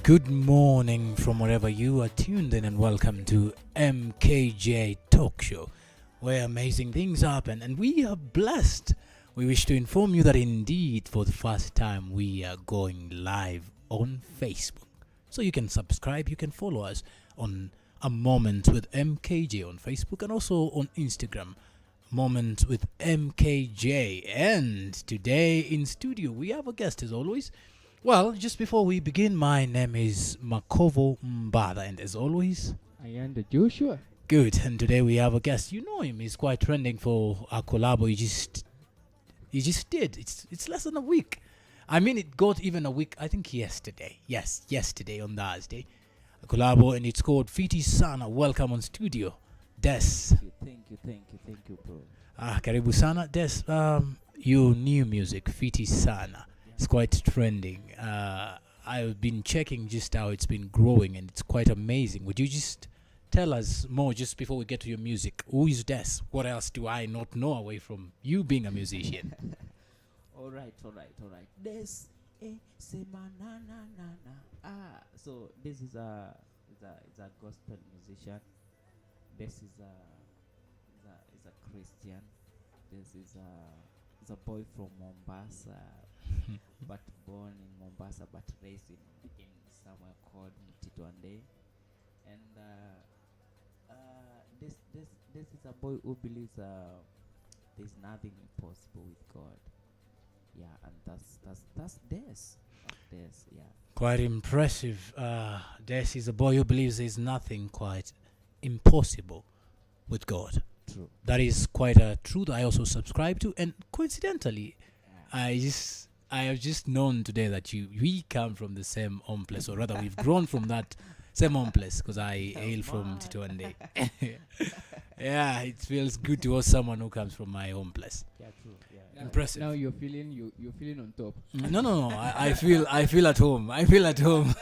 Good morning from wherever you are tuned in, and welcome to M.K.J Talk Show, where amazing things happen and we are blessed. We wish to inform you that indeed for the first time we are going live on Facebook. So you can subscribe, you can follow us on A Moment with M.K.J on Facebook and also on Instagram, Moment with M.K.J. And today in studio we have a guest as always. Well, just before we begin, my name is Makovo, and as always, I am the Joshua. Good. And today we have a guest. You know him; he's quite trending for a collabo. He just did. It's less than a week. I mean, it got even a week. I think yesterday. Yes, yesterday on Thursday, a collabo, and it's called Fiti Sana. Welcome on studio, Des. Thank you, bro. Karibu sana, Des. Your new music, Fiti Sana. It's quite trending. I've been checking just how it's been growing, and it's quite amazing. Would you just tell us more just before we get to your music? Who is Des? What else do I not know away from you being a musician? All right. Des, sema na. So this is a gospel musician. This is a Christian. This is a boy from Mombasa. But born in Mombasa, but raised in somewhere called Mtitwande. And this is a boy who believes there's nothing impossible with God. Yeah, and that's Des. Yeah. Quite impressive. Des is a boy who believes there's nothing quite impossible with God. True. That is quite a truth I also subscribe to, and coincidentally, I have just known today that we come from the same home place, or rather we've grown from that same home place, because I hail from Titwande. Yeah, it feels good to host someone who comes from my home place. Yeah, true. Yeah. Impressive. Now you're feeling on top. No. I feel at home. I feel at home.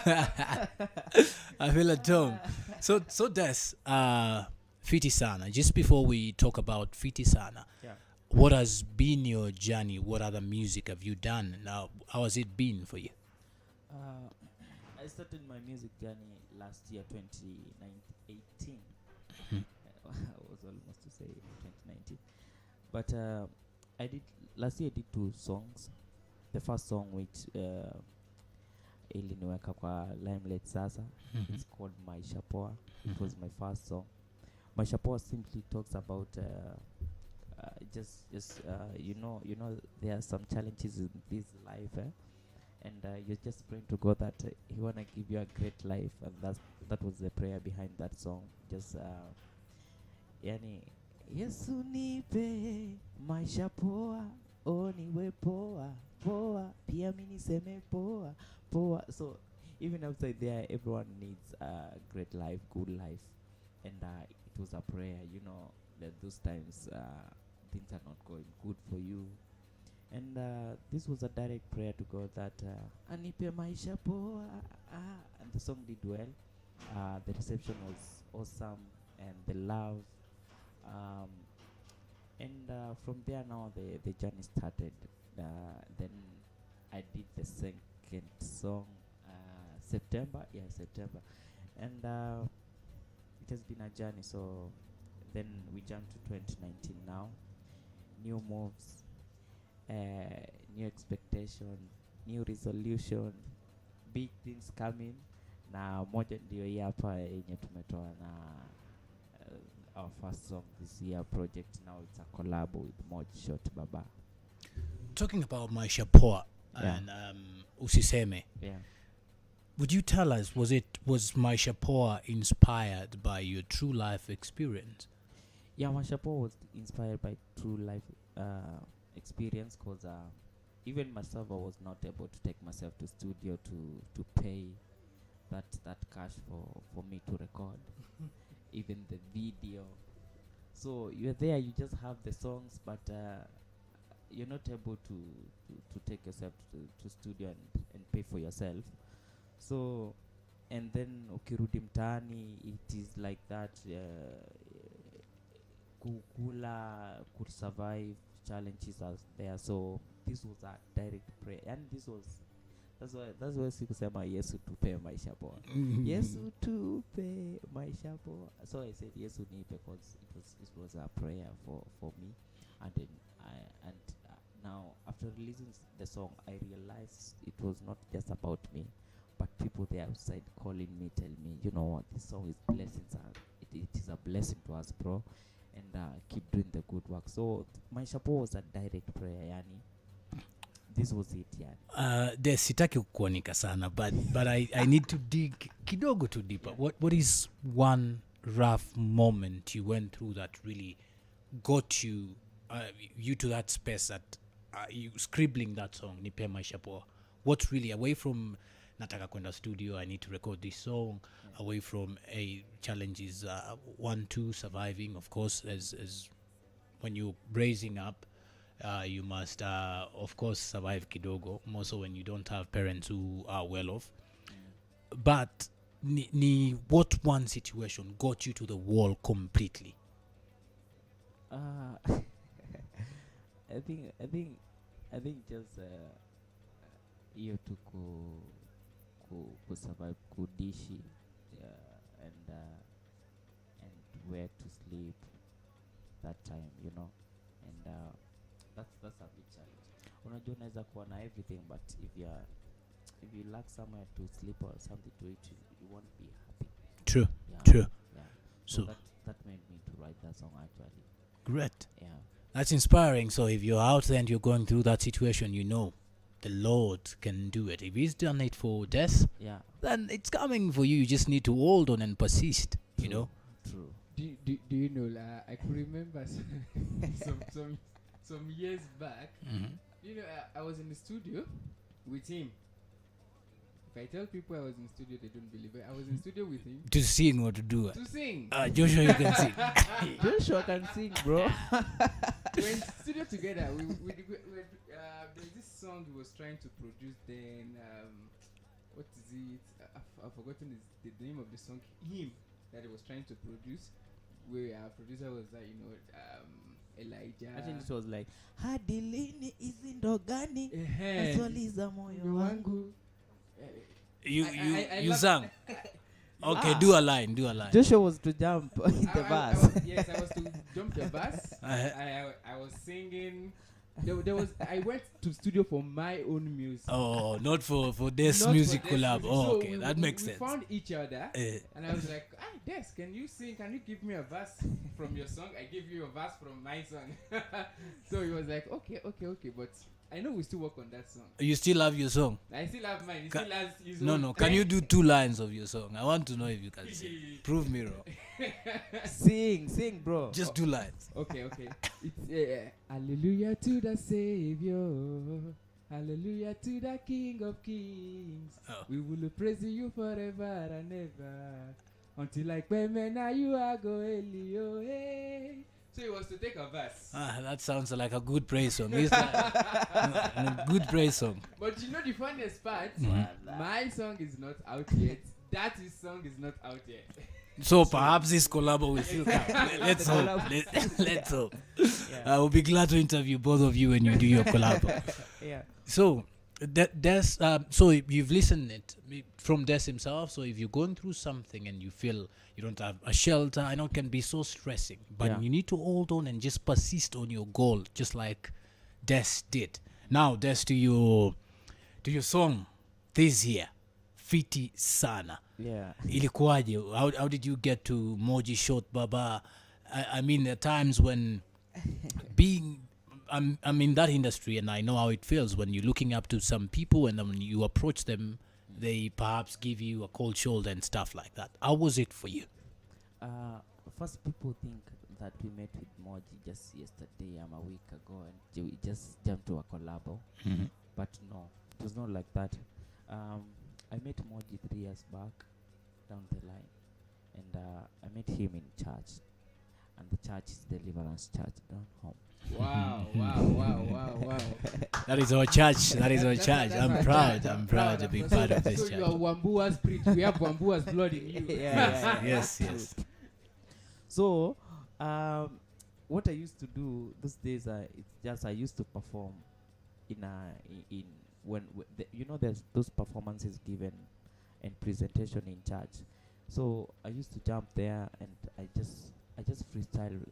So Des, Fiti Sana. Just before we talk about Fiti Sana, yeah. What has been your journey? What other music have you done? Now, how has it been for you? I started my music journey last year, 2018. I was almost to say 2019. But last year I did 2 songs. The first song which iliniweka kwa Limelight sasa. It's called Maisha Poa. It was my first song. Maisha Poa simply talks about just you know there are some challenges in this life, and you're just praying to God that He wanna give you a great life, and that was the prayer behind that song. Just yani Yesu nipe maisha poa, niwe poa pia mimi niseme poa. So even outside there, everyone needs a great life, good life, and it was a prayer. You know that those times things are not going good for you, and this was a direct prayer to God that anipe maisha poa, and the song did well. The reception was awesome, and the love, and from there now the journey started. Then I did the second song September, and it has been a journey. So then we jumped to 2019 now. New moves, new expectation, new resolution, big things coming. Na moja ndio hii hapa yenye tumetoa na our first song this year project. Now it's a collab with Mod Shot Baba. talking about Maisha Poa Yeah. and Usiseme, Yeah. would you tell us, was Maisha Poa inspired by your true life experience? Yeah, Mashapo was inspired by true life experience, because even myself, I was not able to take myself to studio to pay that cash for me to record even the video. So you're there, you just have the songs, but you're not able to take yourself to studio and pay for yourself. So, and then ukirudi mtaani, it is like that. Kukula, could survive challenges as there. So this was a direct prayer, and this was that's why sikusema Yesu tupe maisha poa. Yesu tupe maisha poa. So I said Yesu nipe, because it was a prayer for me, and then now after releasing the song, I realized it was not just about me, but people there outside calling me, tell me, you know what, this song is blessings, and it is a blessing to us, bro, and keep doing the good work. So my chapeau was a direct prayer, yani. This was it, yani. Sitaki kukuanika sana, but I need to dig kidogo too deeper. Yeah. What is one rough moment you went through that really got you to that space that you scribbling that song, Nipe Maisha Poa? What's really, away from nataka kwenda studio, I need to record this song, away from challenges 1, 2, surviving, of course, as when you're raising up, you must of course survive kidogo, more so when you don't have parents who are well off. But what one situation got you to the wall completely? I think just hiyo tu ku survive, kudishi, and where to sleep that time, you know, and that's a big challenge. Unajua unaweza kuwa na everything, but if you lack somewhere to sleep or something to eat, you won't be happy. True. Yeah. True. Yeah. So that made me to write that song, actually. Great. Yeah. That's inspiring. So if you're out there and you're going through that situation, you know the Lord can do it. If He's done it for death, yeah, then it's coming for you. You just need to hold on and persist. True. You know. True. Do you know? I could remember some years back. Mm-hmm. You know, I was in the studio with him. If I tell people I was in the studio, they don't believe it. I was in the studio with him To sing or to do it. to sing. Joshua, you can sing. Joshua can sing, bro. We were in studio together. There's this song he was trying to produce then. What is it? I've forgotten the name of the song. Him that he was trying to produce. Where our producer was like, Elijah. I think it was like hadi lini hizi ndogani swali za moyo wangu. You sang. Okay, do a line. Joshua was to jump in the bus. I was to jump the bus. I was singing. I went to studio for my own music. Oh, not for this Not music for this collab. music. Oh, So okay, that makes sense. We found each other, and I was like, Des, can you sing? Can you give me a verse from your song? I give you a verse from my song. So he was like, okay, but I know we still work on that song. You still have your song? I still have mine. He still has his No. own. Can you do 2 lines of your song? I want to know if you can sing. Prove me wrong. Sing, bro. Just 2 lines. Okay. It's hallelujah to the Savior. Hallelujah to the King of Kings. Oh. We will praise you forever and ever. Until like now you are go Elio. Hey. So he was to take a verse. That sounds like a good praise song. It's like a good praise song. But you know the funniest part? Mhm. My song is not out yet. That his song is not out yet. So perhaps this collab will still come. Let's hope. Let's hope. Yeah. I will be glad to interview both of you when you do your collab. Yeah. So so you've listened it from Des himself. So if you're going through something and you feel you don't have a shelter, I know it can be so stressing, but Yeah. you need to hold on and just persist on your goal, just like Des did. Now, Des, to your song this year, Fiti Sana. Yeah. Ilikuwaje? How did you get to Moji Shot Baba? I mean, there are times when being I'm in that industry, and I know how it feels when you're looking up to some people, and then when you approach them, they perhaps give you a cold shoulder and stuff like that. How was it for you? First, people think that we met with Moji just yesterday, a week ago, and we just jumped to a collabo. Mm-hmm. But no, it was not like that. I met Moji 3 years back down the line, and I met him in church, and the church is Deliverance Church down home. Wow. That is our church. That is our church. I'm proud. I'm proud to be part of this So church. you are Wambua's priest. We have Wambua's blood in you. Yes. So, what I used to do those days, it's just I used to perform in when there's those performances given and presentation in church. So I used to jump there and I just freestyle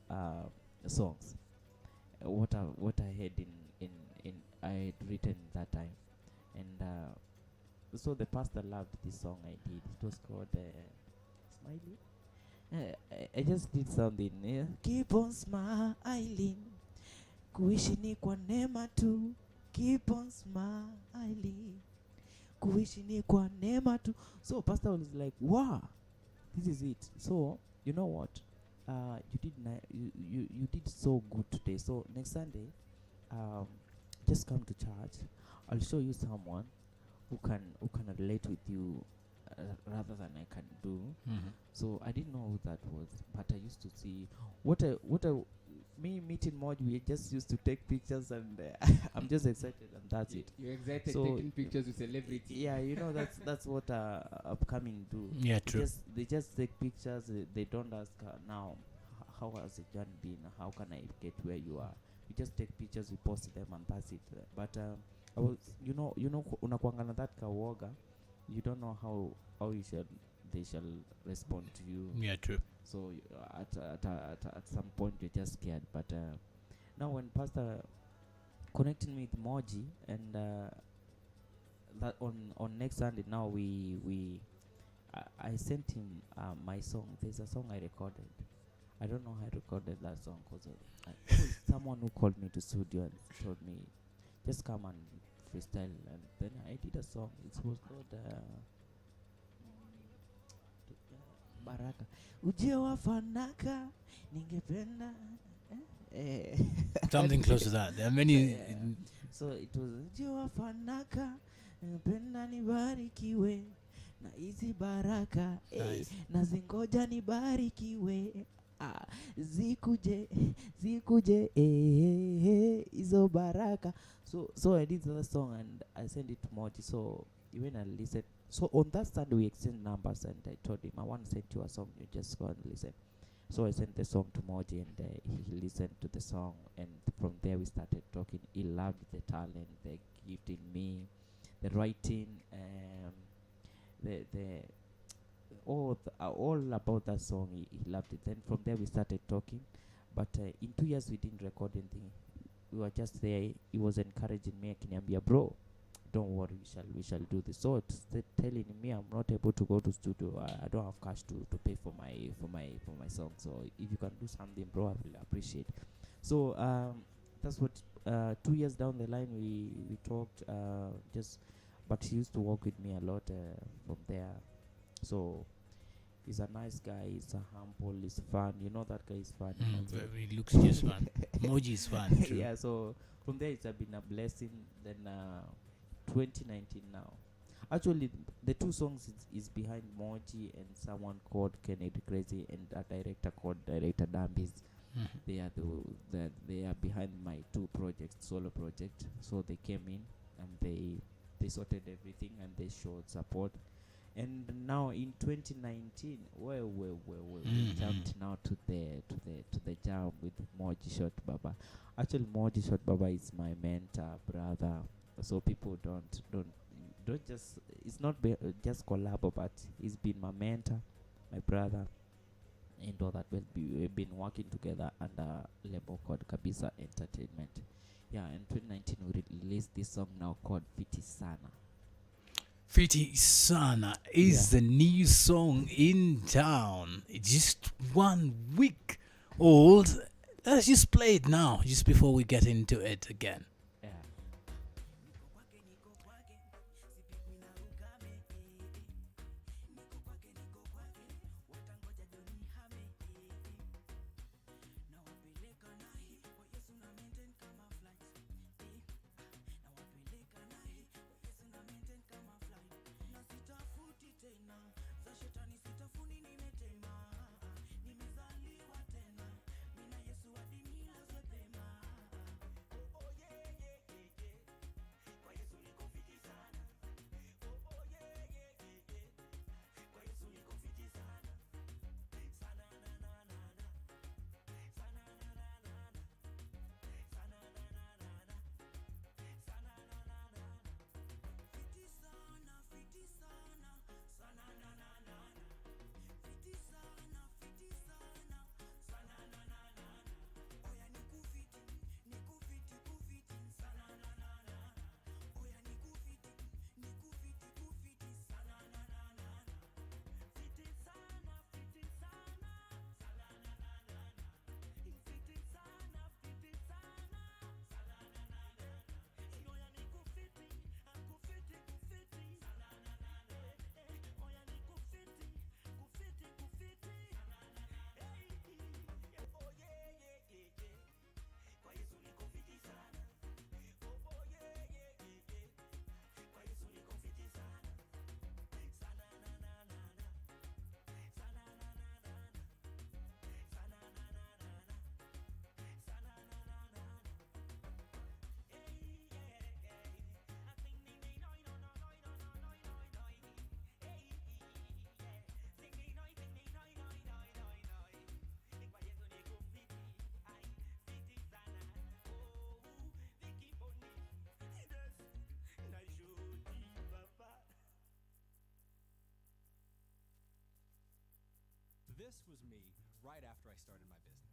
songs. What I had in I had written that time, and so the pastor loved this song I did. It was called Smiley. I just did something. Keep on smiling, kuishi ni kwa neema tu. Keep on smiling, kuishi ni kwa neema tu. So pastor was like, wow, this is it. So you know what? You did so good today. So next Sunday, just come to church. I'll show you someone who can relate with you rather than I can do. Mm-hmm. So I didn't know who that was, but I used to see me meeting Mod. We just used to take pictures, and I'm just excited, and that's it. You're excited So taking pictures with celebrity. Yeah, that's what upcoming do. Yeah, true. They just take pictures. They don't ask now how has the journey been. How can I get where you are? We just take pictures, we post them, and that's it. But I was unakuanga na that kawoga. You don't know how they shall respond to you. Yeah, true. So at some point you're just scared. But now when Pastor connected me with Moji, and that on next Sunday now I sent him my song. There's a song I recorded. I don't know how I recorded that song because someone who called me to studio and told me just come and freestyle, and then I did a song. It was called Baraka. Ujio wa fanaka ningependa Something close to that. There are many. So it was ujio wa fanaka ningependa nibarikiwe na hizi baraka Nice. na zingoja nibarikiwe zikuje hizo baraka. So I did that song and I sent it to Moji. So even I listened. So on that Sunday we exchanged numbers, and I told him I want to send you a song. You just go and listen. So I sent the song to Moji, and he listened to the song, and from there we started talking. He loved the talent, the gift in me, the writing, all about that song. He loved it. Then from there we started talking, but in 2 years we didn't record anything. We were just there. He was encouraging me, akiniambia, bro, don't worry, we shall do this. So telling me I'm not able to go to studio. I don't have cash to pay for my song. So if you can do something, bro, I will appreciate. So that's what 2 years down the line we talked. But he used to work with me a lot from there. So he's a nice guy. He's a humble. He's fun. You know that guy is fun. He looks just fun. Moji is fun. True. Yeah. So from there it's been a blessing. Then 2019 now. Actually, the two songs is behind Moji and someone called Kennedy Crazy and a director called Director Dambis. Mm-hmm. They are behind my two projects, solo project. So they came in and they sorted everything and they showed support. And now in 2019, we jumped now to the jam with Moji Shot Baba. Actually, Moji Shot Baba is my mentor, brother. So people don't just, it's not just collab, but he's been my mentor, my brother, and all that. We've been working together under a label called Kabisa Entertainment. Yeah, in 2019 we released this song now called Fiti Sana. Fiti Sana is the new song in town. It's just 1 week old. Let's just play it now, just before we get into it again. Yeah. This was me right after I started my business.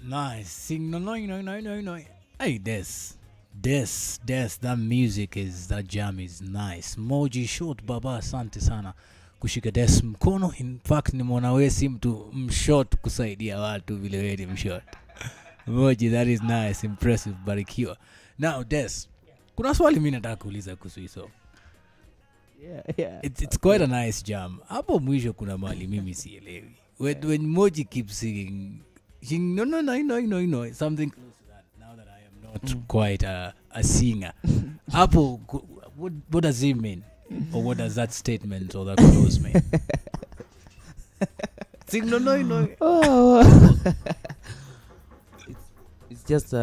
Nice. Sing no no no no no no. Hey, that music is that jam is nice. Moji short baba, asante sana kushika des mkono. In fact nimeona wewe si mtu mshort kusaidia watu vile wewe ni mshort. Moji, that is nice, impressive, barikiwa. Now Des, kuna swali mimi nataka kuuliza kuhusu hii song. Yeah. It's quite a nice jam. Hapo mwisho kuna mali mimi sielewi. When Moji keeps singing no no no no no no something close to that. Now that I am not quite a singer. Hapo what does it mean? Or what does that statement or that clause mean? Sing no no no. Oh. it's just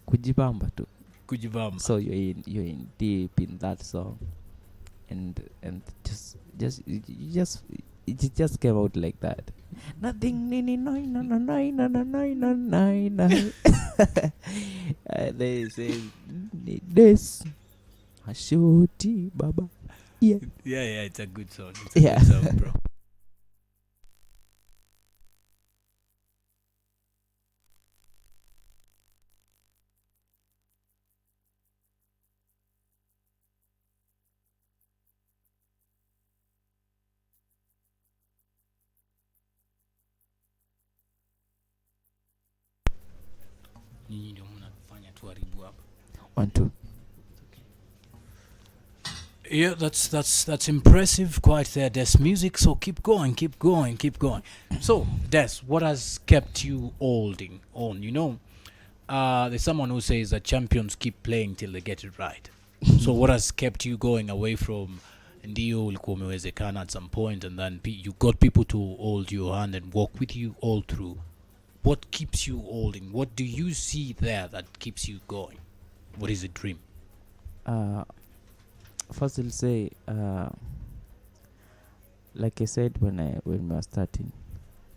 kujibamba tu. Kujibamba. So you're in deep in that song, and it just came out like that. Nothing no. They say this Ashoti Baba. Yeah. Yeah, it's a good song. It's a Yeah. good song, bro. Nyinyi ndio mnafanya tuharibu hapa. 1 2. Yeah, that's impressive. Quite there, Des music. So keep going. So Des, what has kept you holding on? There's someone who says that champions keep playing till they get it right. So what has kept you going away from ndio ulikuwa umewezekana at some point, and then you got people to hold your hand and walk with you all through? What keeps you holding? What do you see there that keeps you going? What is the dream? First I'll say, like I said when we were starting,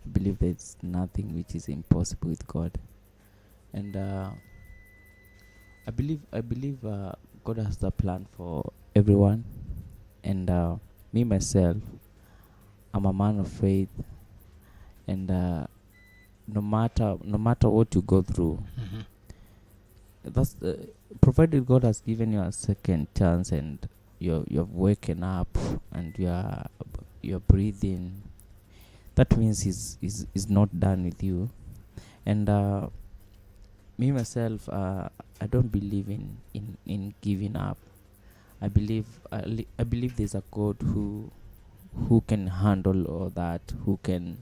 I believe there's nothing which is impossible with God, and I believe God has a plan for everyone, and me myself, I'm a man of faith, and no matter what you go through, that's provided God has given you a second chance and you've waken up and you're breathing, that means he's not done with you. And me myself, I don't believe in giving up. I believe there's a God who can handle all that, who can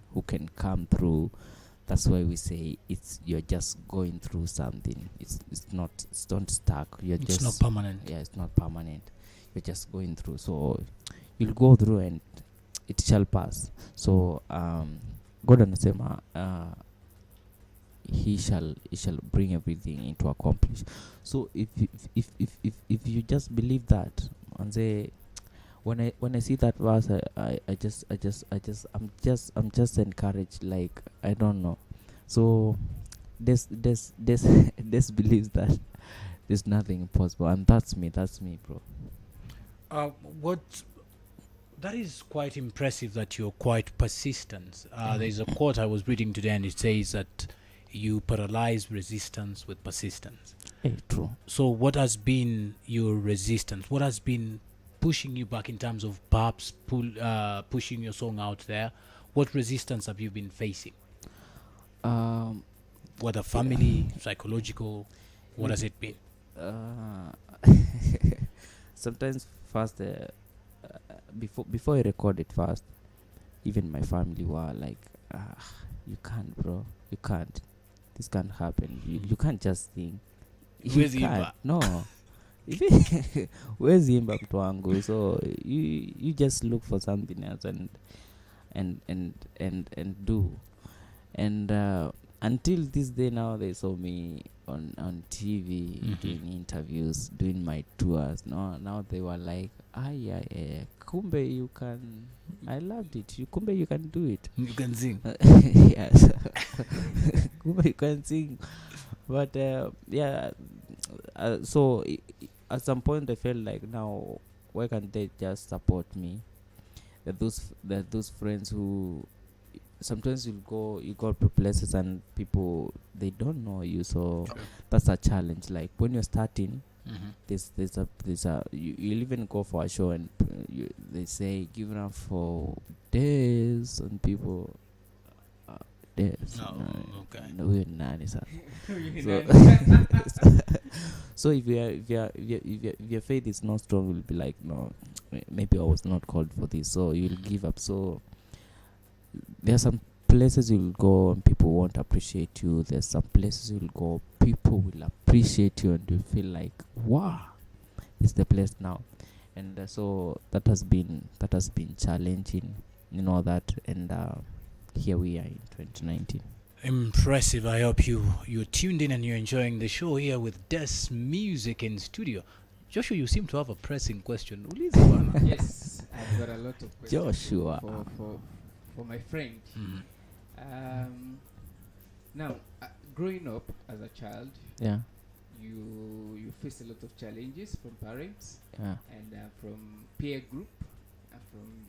come through. That's why we say you're just going through something. It's not stuck. It's not permanent. Yeah, it's not permanent. You're just going through. So you'll go through and it shall pass. So God anasema he shall bring everything into accomplish. So if you just believe that and say, when I see that verse, I'm just encouraged, like I don't know. So this believes that there's nothing impossible, and that's me, bro. What that is quite impressive that you're quite persistent. There's a quote I was reading today, and it says that you paralyze resistance with persistence. True. So what has been your resistance? What has been pushing you back in terms of perhaps pushing your song out there? What resistance have you been facing? Whether family, psychological, what has it been? Sometimes first, before I record it first, even my family were like, you can't, bro, you can't, this can't happen, you can't just sing, you can't. No. Where's imba mtu wangu? So you just look for something else and do. And until this day now, they saw me on TV doing interviews, doing my tours. Now they were like, yeah, kumbe you can. I loved it. Kumbe you can do it. You can sing. Yes. Kumbe you can sing. But yeah. So at some point I felt like, now why can't they just support me? There are those friends who sometimes you go to places and people they don't know you, so True. that's a challenge. Like when you're starting, Mhm. there's a you'll even go for a show and they say give it up for days and people days. Oh, okay. No, we're nani, sir. You So, know? so if your faith is not strong, you'll be like, no, maybe I was not called for this. So you'll give up. So there are some places you'll go and people won't appreciate you. There's some places you'll go, people will appreciate you, and you feel like, wow, it's the place now. And so that has been challenging, that. And here we are in 2019. Impressive. I hope you're tuned in and you're enjoying the show here with Des Music in studio. Joshua, you seem to have a pressing question. Ulize bwana. Yes, I've got a lot of questions Joshua. for my friend. Mhm. Now, growing up as a child, Yeah, you face a lot of challenges from parents yeah, and from peer group and from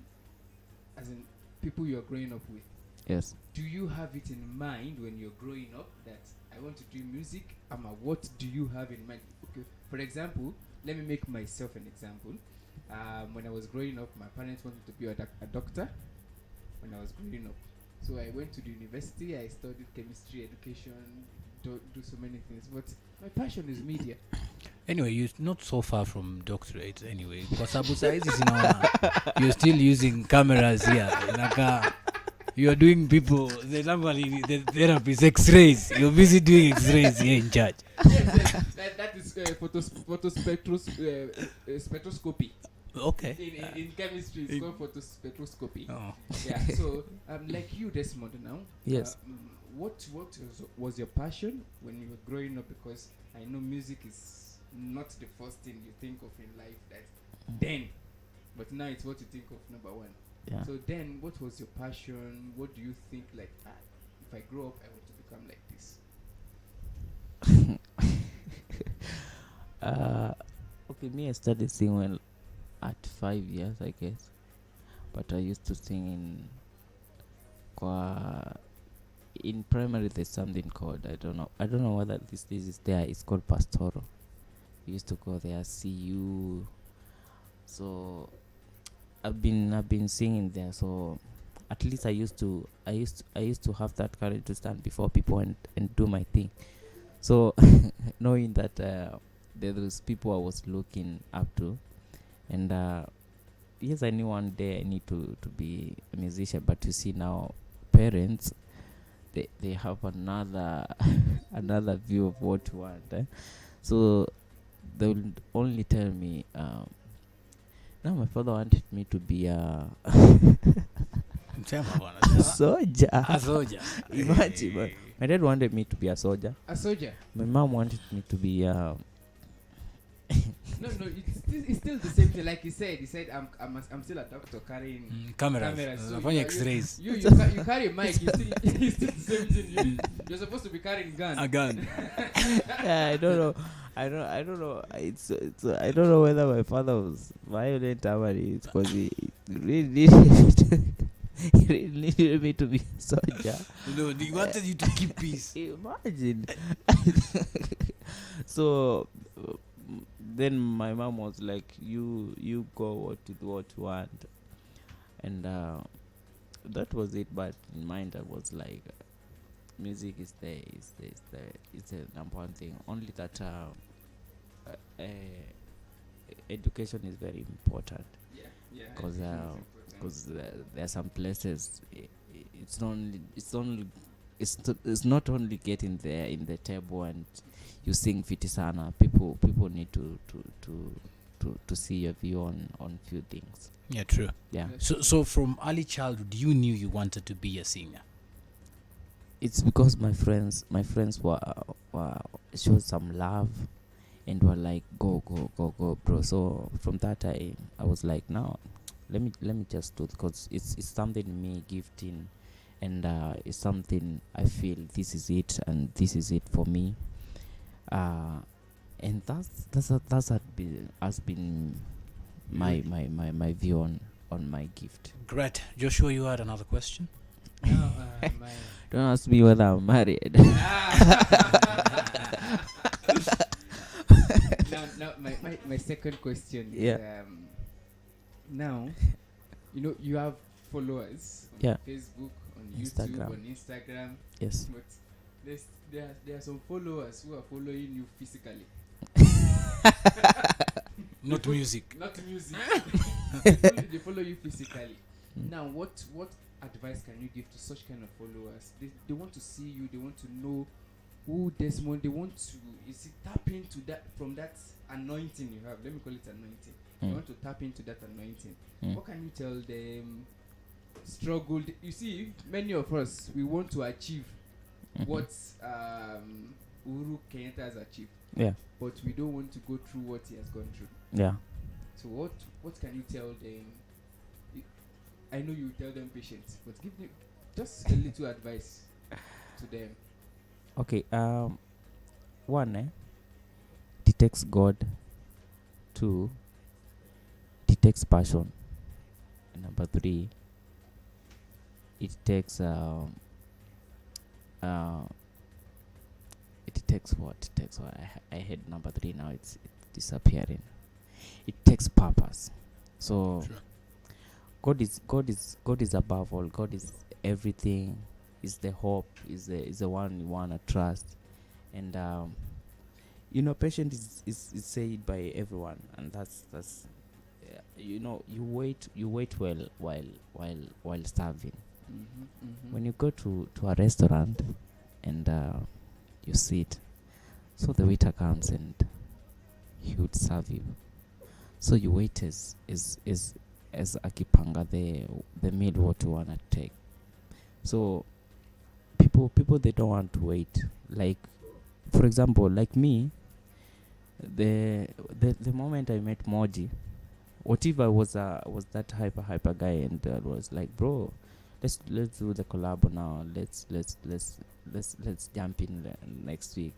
as in people you're growing up with. yes. Do you have it in mind when you're growing up that I want to do music? What do you have in mind? Okay, for example, let me make myself an example. When I was growing up, my parents wanted to be a doctor when I was growing up. So I went to the university, I studied chemistry, education, do so many things. But my passion is media. Anyway, you're not so far from doctorate anyway. Because Abu Saiz is you're still using cameras here. You're doing people, the therapist, X-rays. You're busy doing X-rays here in church. Yes, that is spectroscopy. Okay. In chemistry, it's called photospectroscopy. Oh. Yeah. So, like you, Desmond, now. Yes. What was your passion when you were growing up? Because I know music is not the first thing you think of in life. Then, but now it's what you think of number one. Yeah. So then, what was your passion? What do you think? Like, if I grow up, I want to become like this. Okay, me, I started singing at 5 years, I guess. But I used to sing in primary. There's something called, I don't know whether this is there. It's called pastoral. We used to go there, see you. So I've been singing there. So at least I used to have that courage to stand before people and do my thing. So knowing that there was people I was looking up to, and yes, I knew one day I need to be a musician. But you see now, parents they have another another view of what you want. So they will only tell me. Now my father wanted me to be a soldier. A soldier. Imagine, but my dad wanted me to be a soldier. A soldier? My mom wanted me to be No, it's still the same thing. Like he said, I'm still a doctor carrying cameras. So X-rays. you carry a mic. It's still the same thing. You're supposed to be carrying gun. A gun. Yeah, I don't know. I don't know. It's I don't know whether my father was violent or it's because he really needed me to be a soldier. No, he wanted you to keep peace. Imagine. So then my mom was like, you go do what you want. And that was it. But in mind I was like, music is the number one thing. Only that education is very important. Yeah. Because there are some places it's not only getting there in the table and you sing fitisana. People need to see your view on few things. Yeah, true. Yeah. So from early childhood, you knew you wanted to be a singer. It's because my friends were showed some love and were like, go, bro. So from that I was like, no, let me just do it, because it's something me gifting, and it's something I feel this is it, and this is it for me. And has been my view on my gift. Great. Joshua, you had another question? Now, my Don't ask me whether I'm married. now my second question is Yeah. now you have followers on Yeah. Facebook, on YouTube, Instagram. on Instagram, Yes. but there are some followers who are following you physically, Not music. not music. They follow you physically. Mm. Now, what advice can you give to such kind of followers? They want to see you. They want to know who Desmond. They want to tap into that from that anointing you have. Let me call it anointing. They Mm. want to tap into that anointing. Mm. What can you tell them? Struggled. You see, many of us we want to achieve Mhm. what Uhuru Kenyatta has achieved, Yeah. but we don't want to go through what he has gone through. Yeah. So what can you tell them? I know you tell them patience, but give them just a little advice to them. Okay. One, it takes God. Two, it takes passion. And number three, it takes uh, it takes what? It takes what? I had number three now. It's disappearing. It takes purpose. So Sure. God is above all. God is everything. Is the hope. Is the one you wanna trust. And patience is said by everyone, and that's you wait while serving. When you go to a restaurant and you sit, so the waiter comes and he would serve you. So you wait as akipanga the meal what you wanna take. So people they don't want to wait. Like for example, like me, the moment I met Moji, what if I was that hyper guy and was like, bro, let's do the collab now. Let's jump in next week.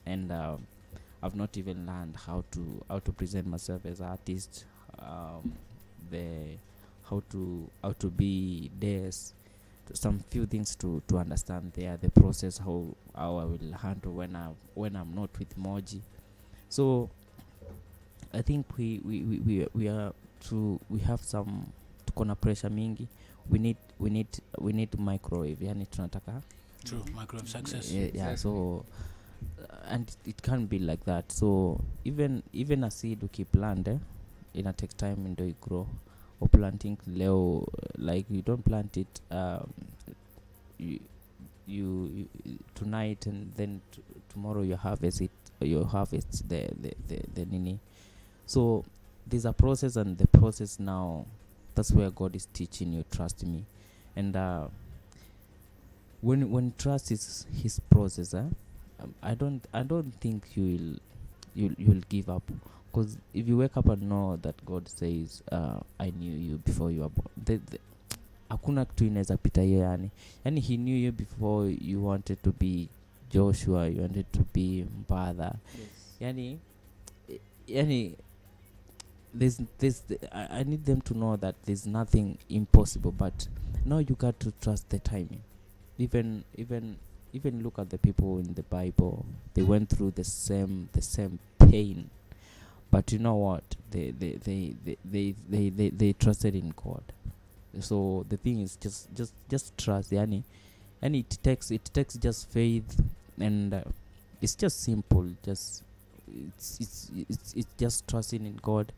And I've not even learned how to present myself as an artist. The how to be this, some few things to understand there, the process, how I will handle when I'm not with Moji. So I think we have some tuko na pressure mingi. We need microwave, yani tunataka True. Microwave success. yeah, Exactly. so and it can't be like that. So even a seed ukiplant ina take time ndo igrow. Or planting leo, like you don't plant it you tonight and then tomorrow you harvest the nini. So there's a process, and the process now, that's where God is teaching you, trust me. And when trust is his process, I don't think you'll give up. Because if you wake up and know that God says I knew you before you were born, hakuna kitu inaweza pita hiyo. Yani he knew you before you wanted to be Joshua, you wanted to be Mbadha. Yes. Yani there's I need them to know that there's nothing impossible, but now you got to trust the timing. Even look at the people in the Bible. They went through the same pain, but you know what? They trusted in God. So the thing is just trust, yani, and it takes just faith, and it's just simple. Just it's just trusting in God,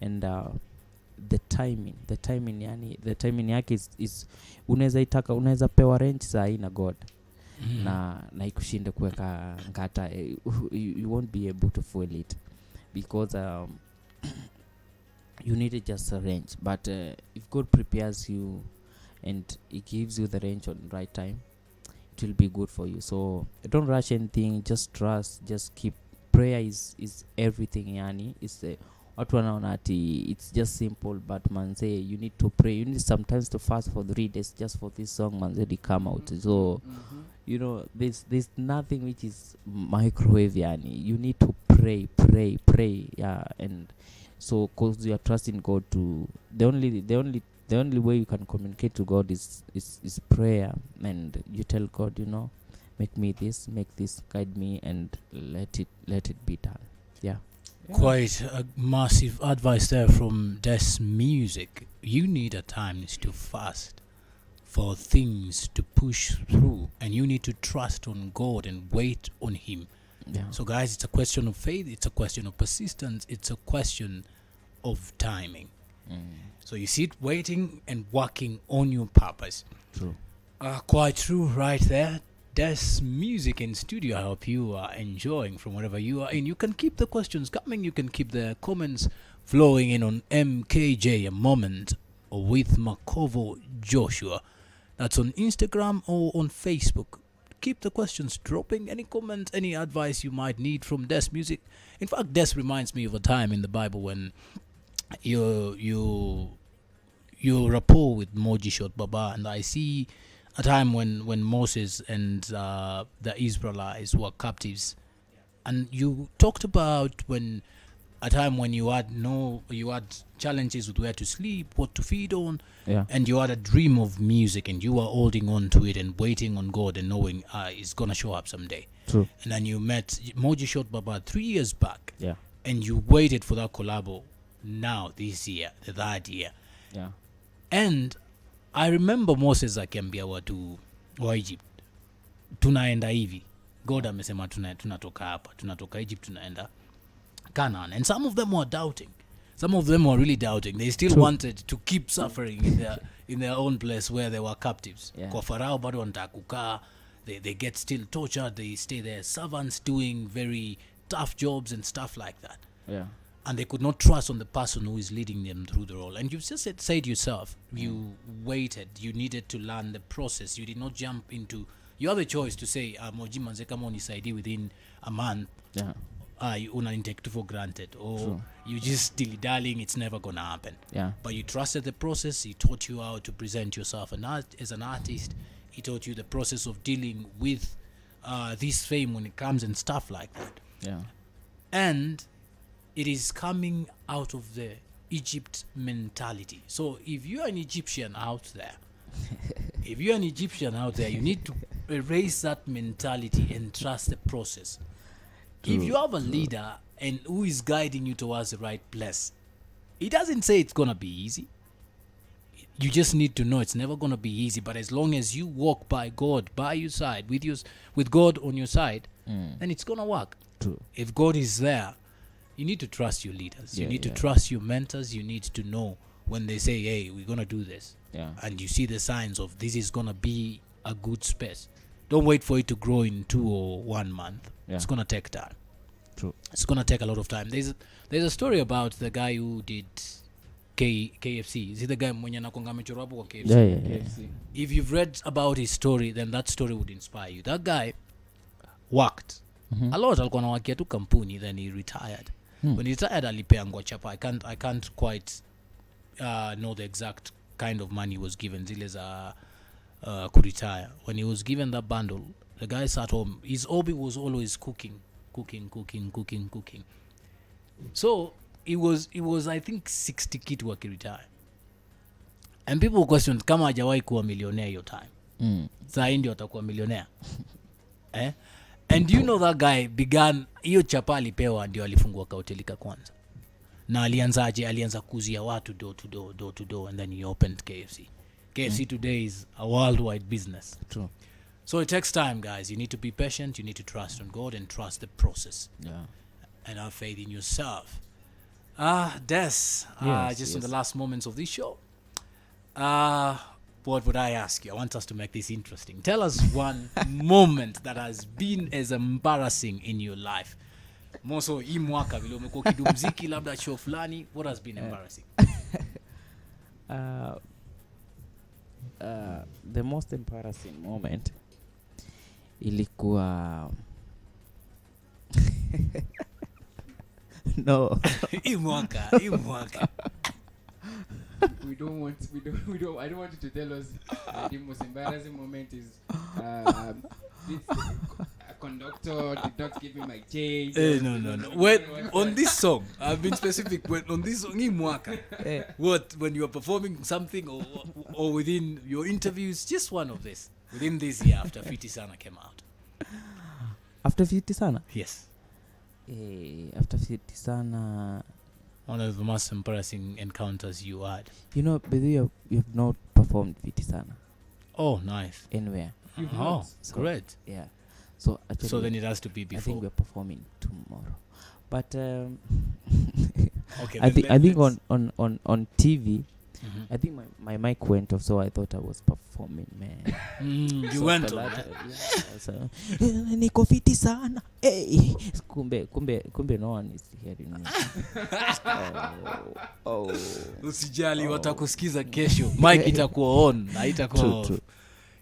and the timing, yani the timing yake is unaweza pewa range saa na God. Na ikushinde kuweka ngata, you won't be able to foil it, because you need just a range. But if God prepares you and he gives you the range on the right time, it will be good for you. So don't rush anything, just trust, just keep. Prayer is everything, yani. It's watu wanaona ati it's just simple, but manze, you need to pray. You need sometimes to fast for 3 days just for this song manze to come out. So there's nothing which is microwave, yani. You need to pray, yeah. And so cause you are trusting God to the only the only way you can communicate to God is prayer, and you tell God, make me this, make this, guide me, and let it be done. Yeah. Quite a massive advice there from Des Music. You need at times to fast for things to push through, and you need to trust on God and wait on Him. Yeah. So, guys, it's a question of faith, it's a question of persistence, it's a question of timing. So you sit waiting and working on your purpose. True. Quite true right there. Des Music in studio. I hope you are enjoying from wherever you are in. You can keep the questions coming. You can keep the comments flowing in on M.K.J, a moment with Makovo Joshua. That's on Instagram or on Facebook. Keep the questions dropping. Any comments, any advice you might need from Des Music. In fact, Des reminds me of a time in the Bible when you rapport with Moji Shot Baba, and I see a time when Moses and the Israelites were captives, and you talked about when a time when you had challenges with where to sleep, what to feed on, and you had a dream of music, and you were holding on to it and waiting on God and knowing it's gonna show up someday. True. And then you met Moji Shot Baba 3 years back, and you waited for that collabo. Now this year, the third year, and I remember Moses akiambia watu wa Egypt, tunaenda hivi. God amesema tunatoka hapa, tunatoka Egypt, tunaenda Canaan. And some of them were doubting. Some of them were really doubting. They still wanted to keep suffering in their own place where they were captives. Kwa Farao bado wanataka kukaa. They get still tortured. They stay there, servants doing very tough jobs and stuff like that. And they could not trust on the person who is leading them through the role. And you've just said yourself, you waited, you needed to learn the process. You did not jump into, you have a choice to say, Moji manze kama unisaidie within a month, you take it for granted. Or you just dilly-dallying, it's never going to happen. But you trusted the process. He taught you how to present yourself as an artist. He taught you the process of dealing with this fame when it comes and stuff like that. And it is coming out of the Egypt mentality. So if you're an Egyptian out there, you need to erase that mentality and trust the process. If you have a leader and who is guiding you towards the right place, he doesn't say it's going to be easy. You just need to know it's never going to be easy. But as long as you walk by God, by your side, with God on your side, then it's going to work. True. If God is there, you need to trust your leaders. You need to trust your mentors. You need to know when they say, hey, we're going to do this. And you see the signs of this is going to be a good space. Don't wait for it to grow in 2 or 1 month. It's going to take time. True. It's going to take a lot of time. There's a story about the guy who did KFC. Is he the guy mwenye anakuanga amechorwa hapo kwa KFC? KFC. If you've read about his story, then that story would inspire you. That guy worked. A lot alikuwa anawakia tu kampuni, then he retired. When he retired, alipeangwa chapa. I can't quite know the exact kind of money he was given. Zile za kuretire. When he was given that bundle, the guy sat home. His hobby was always cooking. So it was I think 60 kitu akiretire. And people questioned kama hajawahi kuwa millionaire your time. Saa hii ndio atakuwa millionaire. And you know that guy began, hiyo chapa alipewa ndio alifungua kahotelika kwanza. Na alianza kuzia watu door to door, and then he opened KFC. KFC today is a worldwide business. True. So it takes time, guys. You need to be patient. You need to trust on God and trust the process. And have faith in yourself. Des, just in the last moments of this show, what would I ask you? I want us to make this interesting. Tell us one moment that has been as embarrassing in your life. Moso hii mwaka vile umekuwa kidumziki labda show fulani, what has been embarrassing? The most embarrassing moment ilikuwa no. Hii mwaka. I don't want you to tell us the most embarrassing moment is this conductor did not give me my change. No. When on this song, I've been specific. When on this song, in Mwaka, when you are performing something or within your interviews, just one of this within this year after Fiti Sana came out. After Fiti Sana? Yes. After Fiti Sana, one of the most embarrassing encounters you had. You know, but you have not performed Fiti Sana. Oh, nice. Anywhere. So, great. Yeah. So actually, so then it has to be before. I think we're performing tomorrow. But okay. I think on TV, I think my mic went off, so I thought I was performing, man. You went on. So niko fiti sana. Hey, kumbe no one is hearing me. Usijali, watakusikiza kesho. Mic itakuwa on, haitakuwa off.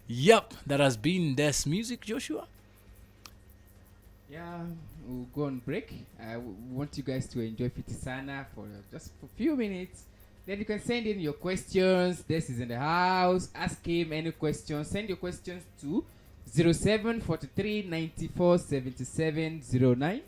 Yep, that has been Des Music, Joshua. Yeah, we'll go on break. I want you guys to enjoy Fiti Sana for just a few minutes. Then you can send in your questions. Des is in the house. Ask him any questions. Send your questions to 0743 94 77 09,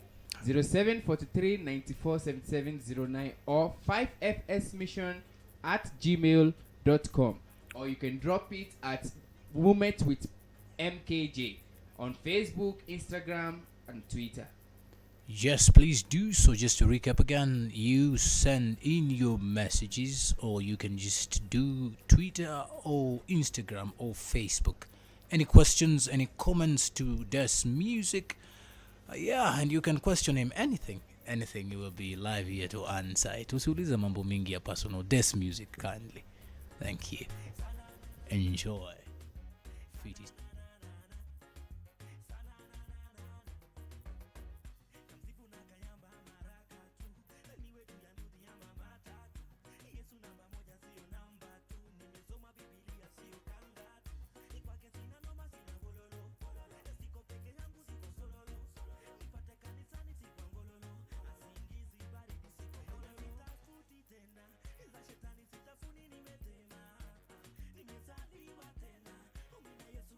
0743 94 77 09, or 5fsmission@gmail.com, or you can drop it at Moment with M.K.J on Facebook, Instagram, and Twitter. Yes, please do. So just to recap again, you send in your messages, or you can just do Twitter or Instagram or Facebook. Any questions, any comments to Des Music? Yeah, and you can question him anything. Anything, you will be live here to answer it. Usiulize mambo mingi ya personal. Des Music kindly. Thank you. Enjoy. Nimezaliwa tena, mimi na Yesu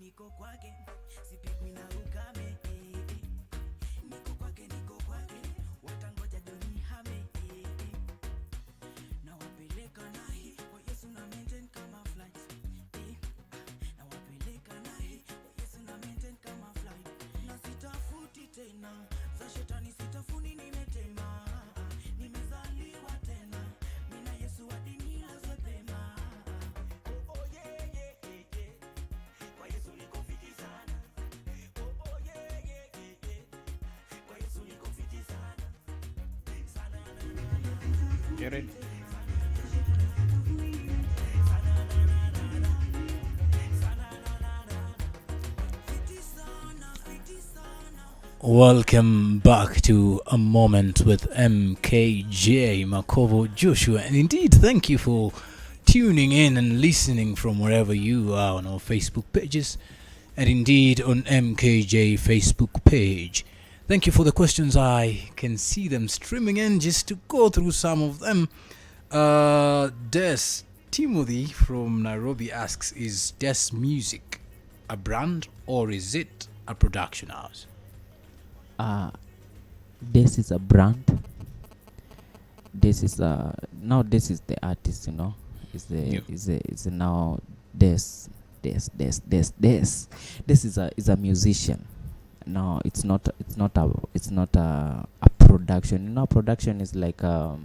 niko kwake, sipigwi na ukame, niko kwake, watangoja doni hame, na wapeleka nahi kwa Yesu na maintain kama flight, na wapeleka nahi kwa Yesu na maintain kama flight, na sitafuti tena za shetani, sitafuni nimetema, nimezaliwa tena, mina Yesu hadi nilazwe pema. Oh yeah yeah yeah yeah, kwa Yesu niko fiti sana. Oh yeah yeah yeah yeah, kwa Yesu niko fiti sana. Sana na Get it? Welcome back to A Moment with M.K.J, Makovo, Joshua, and indeed, thank you for tuning in and listening from wherever you are on our Facebook pages, and indeed on M.K.J Facebook page. Thank you for the questions. I can see them streaming in. Just to go through some of them. Des Timothy from Nairobi asks, is Des Music a brand or is it a production house? This is a brand. This is now this is the artist, you know. Is the Yeah. is now this is a musician. No, it's not a production. You know, production is like the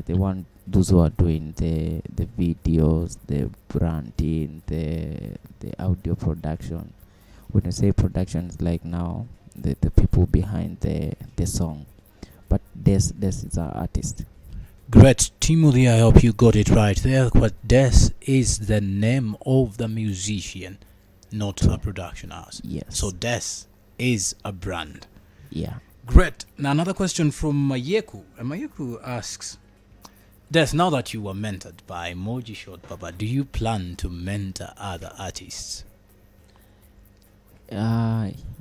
one, those who are doing the videos, the branding, the audio production. When I say production, it's like now the people behind the song. But this is an artist. Great, Timothy, I hope you got it right there. But Des is the name of the musician, not a production house. Yes. So Des is a brand. Yeah. Great. Now another question from Mayeku. Mayeku asks, Des, now that you were mentored by Moji Short Papa, do you plan to mentor other artists?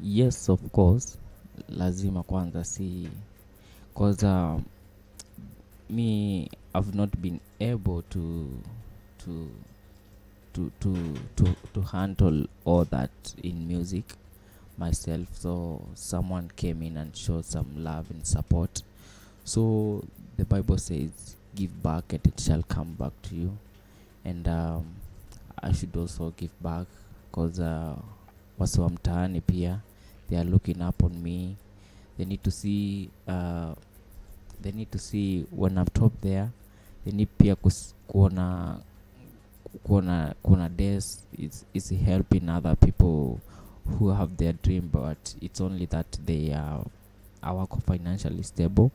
Yes, of course. Lazima kwanza si, cause me, I've not been able to handle all that in music myself. So someone came in and showed some love and support. So the Bible says, "Give back, and it shall come back to you." And I should also give back, cause wasi wa mtaani pia, they are looking up on me. They need to see when I'm top there. They need pia kuona Des is helping other people who have their dream, but it's only that they are financially stable.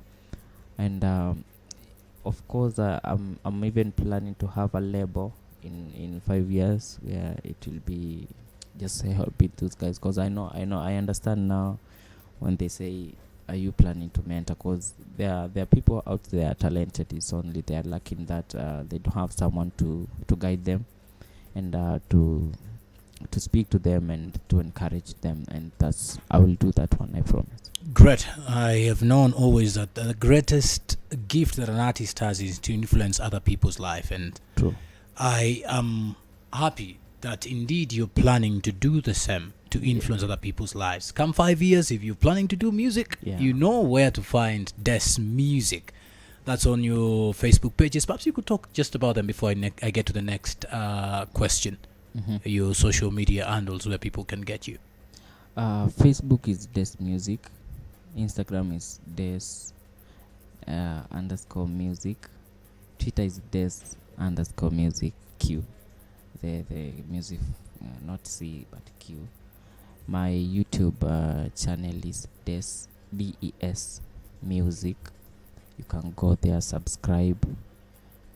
And of course, I'm even planning to have a label in 5 years where it will be just helping those guys, because I understand now when they say, are you planning to mentor? Because there are people out there talented. It's only they are lacking that they don't have someone to guide them and to speak to them and to encourage them. And I will do that one, I promise. Great. I have known always that the greatest gift that an artist has is to influence other people's life, and True. I am happy that indeed you're planning to do the same, to influence other people's lives. Come 5 years, if you're planning to do music, you know where to find Des Music. That's on your Facebook pages. Perhaps you could talk just about them before I get to the next question. Your social media handles where people can get you. Facebook is Des Music. Instagram is Des _music. Twitter is Des_music Q. The music, not C but Q. My YouTube channel is DES Music. You can go there, subscribe, you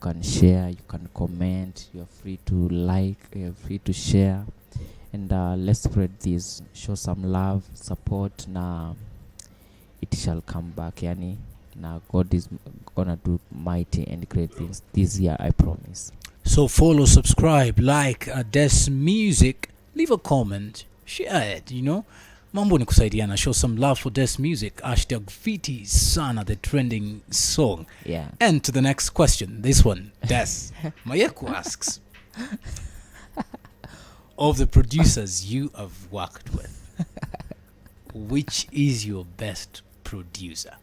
can share, you can comment, you're free to like, you're free to share, and let's spread this, show some love, support. Now it shall come back, yani. Now God is gonna do mighty and great things this year, I promise. So follow, subscribe, like Des Music, leave a comment, share it, Mambo ni kusaidiana. Show some love for Des Music. #Fiti Sana, the trending song. Yeah. And to the next question. This one, Des. Mayeku asks, of the producers you have worked with, which is your best producer?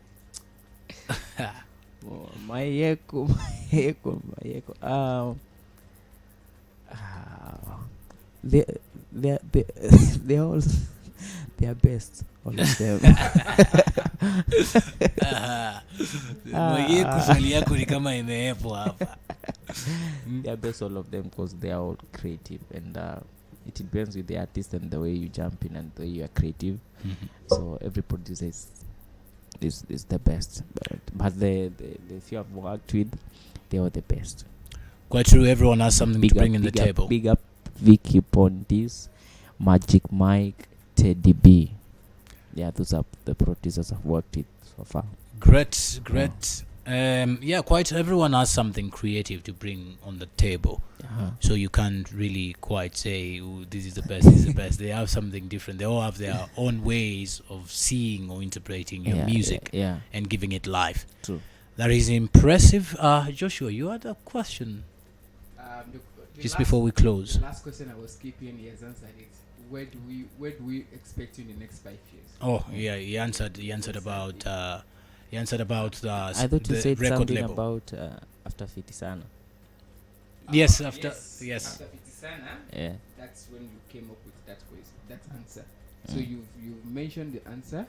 Mayeko. They they all they are best, all of them. Mayeko swali yako ni kama imeepo hapa. They are best, all of them, because they are all creative, and it depends with the artist and the way you jump in and the way you are creative. So every producer is the best, but the few I've worked with, they are the best. Quite true. Everyone has something to bring in the table. Big up Vicky Pontis, Magic Mike, Teddy B. Yeah, those are the producers I've worked with so far. Great. Yeah, quite everyone has something creative to bring on the table. So you can't really quite say, "Ooh, this is the best, this is the best." They have something different. They all have their own ways of seeing or interpreting your music and giving it life. True. That is impressive. Joshua, you had a question just before we close. The last question I was keeping, he has answered it. Where do we expect you in the next 5 years? Oh, yeah, he answered about the I thought you the said record something label. about after Fitisana. Yes, after yes. After Fitisana, Yeah. that's when you came up with that answer. So you've mentioned the answer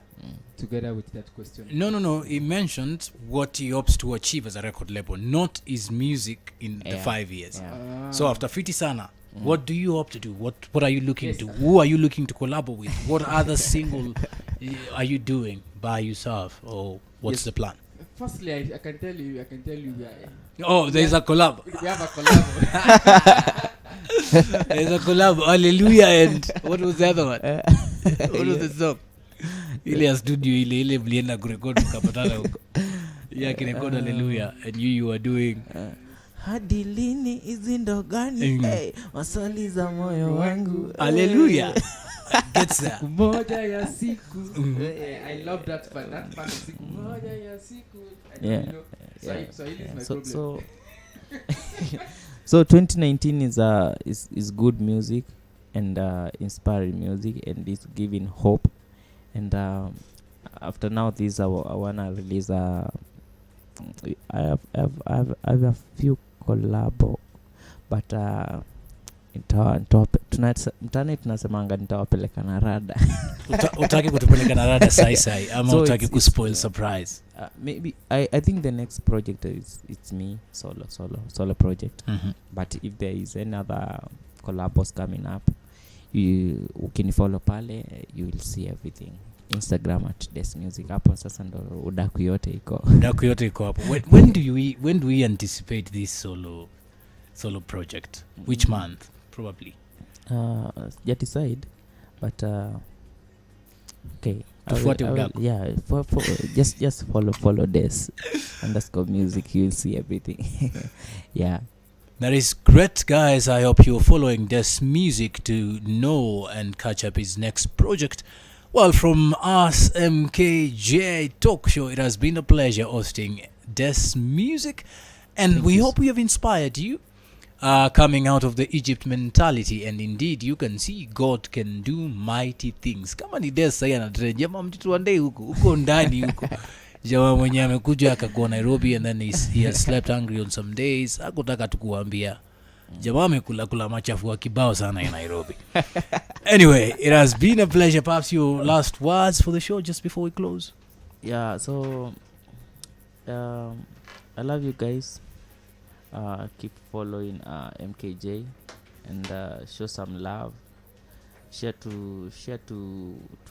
together with that question. No. He mentioned what he hopes to achieve as a record label, not his music in the 5 years. Yeah. So after Fitisana, what do you hope to do? What are you looking to? Who are you looking to collab with? What other single are you doing by yourself, or what's the plan? Firstly, I can tell you we are. Oh, there's a collab. We have a collab. There's a collab. Hallelujah. And what was the other one? What was the song? Ile ya studio ile mlienda kurekodi mkapatana huko. Yeah, kirekodi Hallelujah. And you are doing hadi lini hizi ndo gani? Maswali za moyo wangu. Hallelujah. Gets there. Moja ya siku. I love that part of siku. Moja ya siku. So it is my problem. So 2019 is good music and inspiring music, and it's giving hope. And after now, this I wanna release I have a few collabo, but mtani tunasemanga nitawapeleka na rada. Utaki kutupeleka na rada sai ama So utaki kuspoil surprise? Maybe I think the next project it's me solo project. But if there is another collabos coming up, you can follow pale, you will see everything. Instagram at Des Music, hapo sasa ndo udaku yote iko hapo. When do we anticipate this solo project? Which month probably? Just decide, but okay. Yeah, for just follow Des _music, you will see everything. Yeah. That is great, guys. I hope you're following Des Music to know and catch up his next project. Well, from us, M.K.J. Talk Show, it has been a pleasure hosting Des Music. And we hope we have inspired you coming out of the Egypt mentality. And indeed, you can see God can do mighty things. Kama ni Des saya na trend. Jamaa mtitu wandei huko ndani huko. Jamaa mwenye amekuja akakuwa Nairobi, and then he has slept hungry on some days. Hakutaka tukuambia. Jamaa amekula machafu wa kibao sana in Nairobi. Anyway, it has been a pleasure. Perhaps your last words for the show just before we close. Yeah, so I love you guys. Keep following M.K.J. and show some love. Share to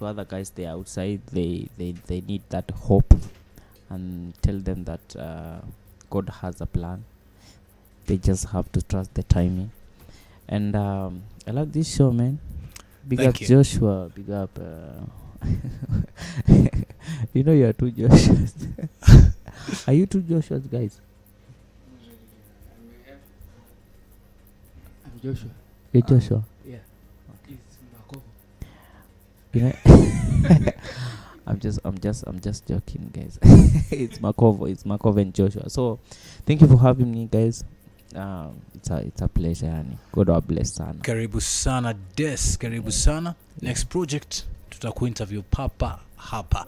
other guys there outside. They need that hope, and tell them that God has a plan. They just have to trust the timing. And I love this show, man. Big Thank up you. Joshua. Big up. You know you are two Joshuas. Are you two Joshuas, guys? I'm Joshua. You're Joshua. Yeah. It's Makovo. You know, I'm just joking, guys. It's Makovo and Joshua. So thank you for having me, guys. It's a pleasure, yani. God wa bless sana. Karibu sana Des, karibu sana. Next project tutakuinterview papa hapa.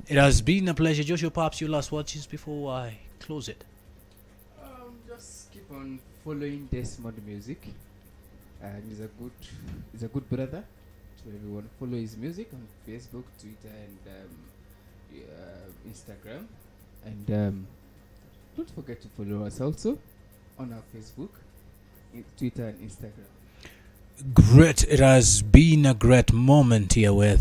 It has been a pleasure. Joshua, perhaps your last words before I close it. Just keep on following Desmond Music. He's a good brother to everyone. Follow his music on Facebook, Twitter, and Instagram. And don't forget to follow us also on our Facebook, Twitter, and Instagram. Great. It has been a great moment here where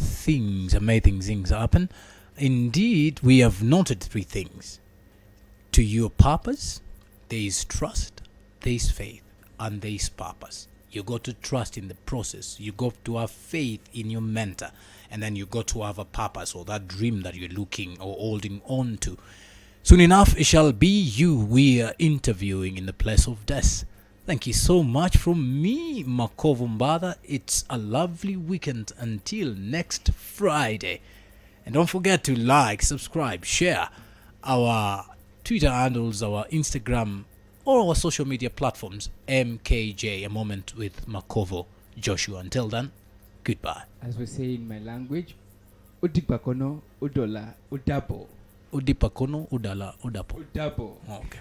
amazing things happen. Indeed, we have noted 3 things. To your purpose, there is trust, there is faith, and there is purpose. You got to trust in the process. You got to have faith in your mentor. And then you got to have a purpose or that dream that you're looking or holding on to. Soon enough, it shall be you we are interviewing in the place of death. Thank you so much from me, Makovo Mbada. It's a lovely weekend until next Friday. And don't forget to like, subscribe, share our Twitter handles, our Instagram, or our social media platforms. M.K.J, a moment with Makovo Joshua. Until then, goodbye. As we say in my language, Udipakono, Udola, Udabo. Udipakono, Udala, Udapo. Udabo. Okay.